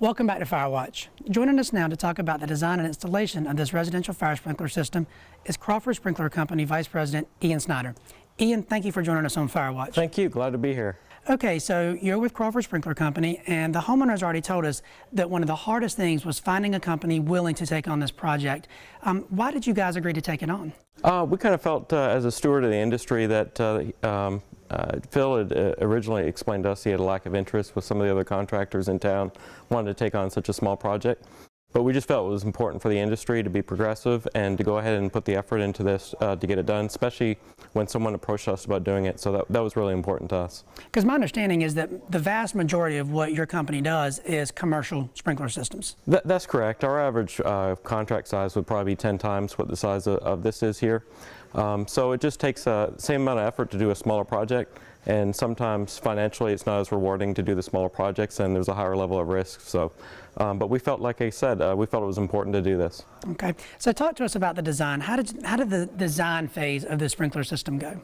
Welcome back to Firewatch. Joining us now to talk about the design and installation of this residential fire sprinkler system is Crawford Sprinkler Company Vice President Ian Snider. Ian, thank you for joining us on Firewatch. Thank you. Glad to be here. Okay, so you're with Crawford Sprinkler Company, and the homeowners already told us that one of the hardest things was finding a company willing to take on this project. Why did you guys agree to take it on? We kind of felt as a steward of the industry that Phil had originally explained to us he had a lack of interest with some of the other contractors in town wanting to take on such a small project. But we just felt it was important for the industry to be progressive and to go ahead and put the effort into this to get it done, especially when someone approached us about doing it. So that was really important to us. Because my understanding is that the vast majority of what your company does is commercial sprinkler systems. That's correct. Our average contract size would probably be 10 times what the size of this is here. So it just takes the same amount of effort to do a smaller project, and sometimes financially it's not as rewarding to do the smaller projects, and there's a higher level of risk. So, but we felt, like I said, we felt it was important to do this. Okay, so talk to us about the design. How did the design phase of the sprinkler system go?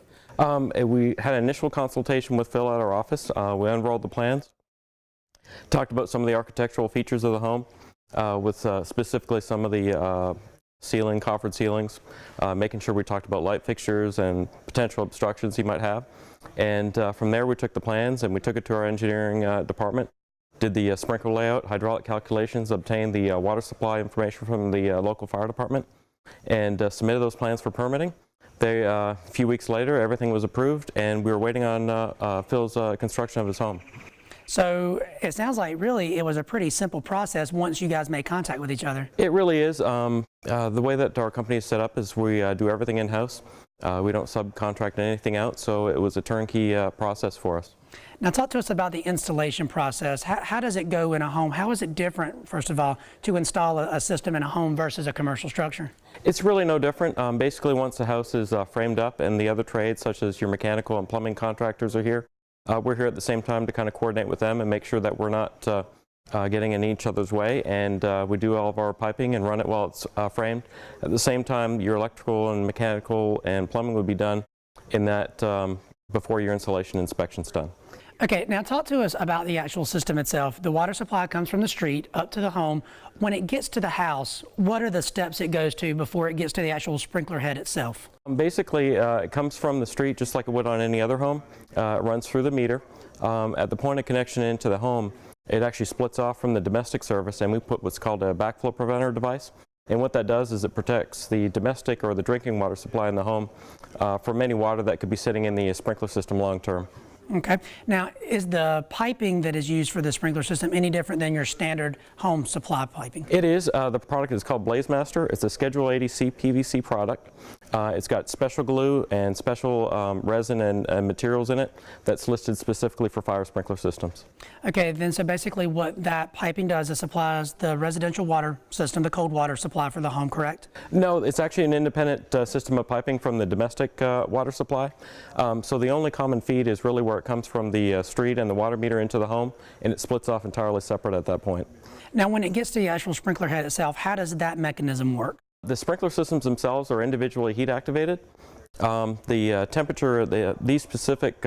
We had an initial consultation with Phil at our office. We unrolled the plans, talked about some of the architectural features of the home, with specifically some of the coffered ceilings, making sure we talked about light fixtures and potential obstructions he might have. And from there we took the plans and we took it to our engineering department, did the sprinkler layout, hydraulic calculations, obtained the water supply information from the local fire department, and submitted those plans for permitting. A few weeks later, everything was approved, and we were waiting on Phil's construction of his home. So it sounds like really it was a pretty simple process once you guys made contact with each other. It really is. The way that our company is set up is we do everything in-house. We don't subcontract anything out, so it was a turnkey process for us. Now talk to us about the installation process. How does it go in a home? How is it different, first of all, to install a system in a home versus a commercial structure? It's really no different. Basically, once the house is framed up and the other trades, such as your mechanical and plumbing contractors, are here, we're here at the same time to kind of coordinate with them and make sure that we're not getting in each other's way, and we do all of our piping and run it while it's framed. At the same time, your electrical and mechanical and plumbing would be done in that before your installation inspection's done. Okay, now talk to us about the actual system itself. The water supply comes from the street up to the home. When it gets to the house, what are the steps it goes to before it gets to the actual sprinkler head itself? Basically, it comes from the street just like it would on any other home. It runs through the meter. At the point of connection into the home, it actually splits off from the domestic service, and we put what's called a backflow preventer device. And what that does is it protects the domestic or the drinking water supply in the home from any water that could be sitting in the sprinkler system long term. Okay. Now, is the piping that is used for the sprinkler system any different than your standard home supply piping? It is. The product is called Blazemaster. It's a Schedule 80C PVC product. It's got special glue and special resin and materials in it that's listed specifically for fire sprinkler systems. Okay, then so basically what that piping does is supplies the residential water system, the cold water supply for the home, correct? No, it's actually an independent system of piping from the domestic water supply. So the only common feed is really where it comes from the street and the water meter into the home, and it splits off entirely separate at that point. Now when it gets to the actual sprinkler head itself, how does that mechanism work? The sprinkler systems themselves are individually heat activated. The temperature, these specific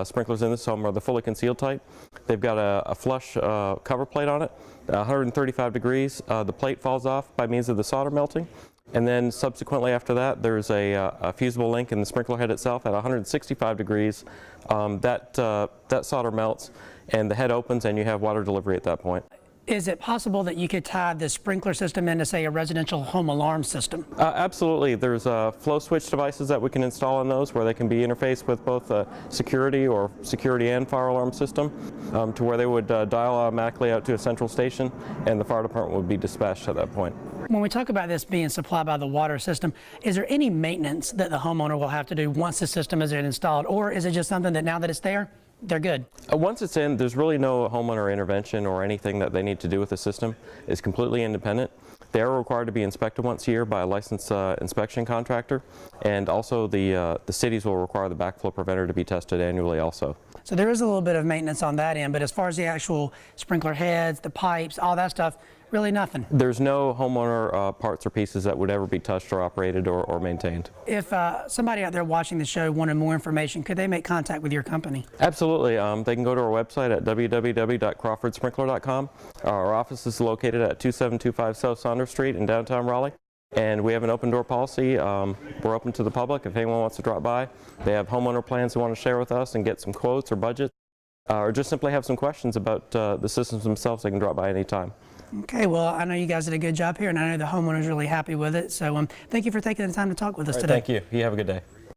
sprinklers in this home are the fully concealed type. They've got a flush cover plate on it, 135 degrees. The plate falls off by means of the solder melting. And then subsequently after that, there's a fusible link in the sprinkler head itself at 165 degrees. That solder melts and the head opens and you have water delivery at that point. Is it possible that you could tie the sprinkler system into, say, a residential home alarm system? Absolutely. There's flow switch devices that we can install on those where they can be interfaced with both security and fire alarm system to where they would dial automatically out to a central station and the fire department would be dispatched at that point. When we talk about this being supplied by the water system, is there any maintenance that the homeowner will have to do once the system is installed, or is it just something that now that it's there, they're good? Once it's in, there's really no homeowner intervention or anything that they need to do with the system. It's completely independent. They are required to be inspected once a year by a licensed inspection contractor, and also the cities will require the backflow preventer to be tested annually also. So there is a little bit of maintenance on that end, but as far as the actual sprinkler heads, the pipes, all that stuff, really nothing. There's no homeowner parts or pieces that would ever be touched or operated or maintained. If somebody out there watching the show wanted more information, could they make contact with your company? Absolutely. They can go to our website at www.crawfordsprinkler.com. Our office is located at 2725 South Saunders Street in downtown Raleigh. And we have an open door policy. We're open to the public if anyone wants to drop by. They have homeowner plans they want to share with us and get some quotes or budgets, or just simply have some questions about the systems themselves. They can drop by anytime. Okay, well, I know you guys did a good job here, and I know the homeowner's really happy with it. So thank you for taking the time to talk with us today. Thank you. You have a good day.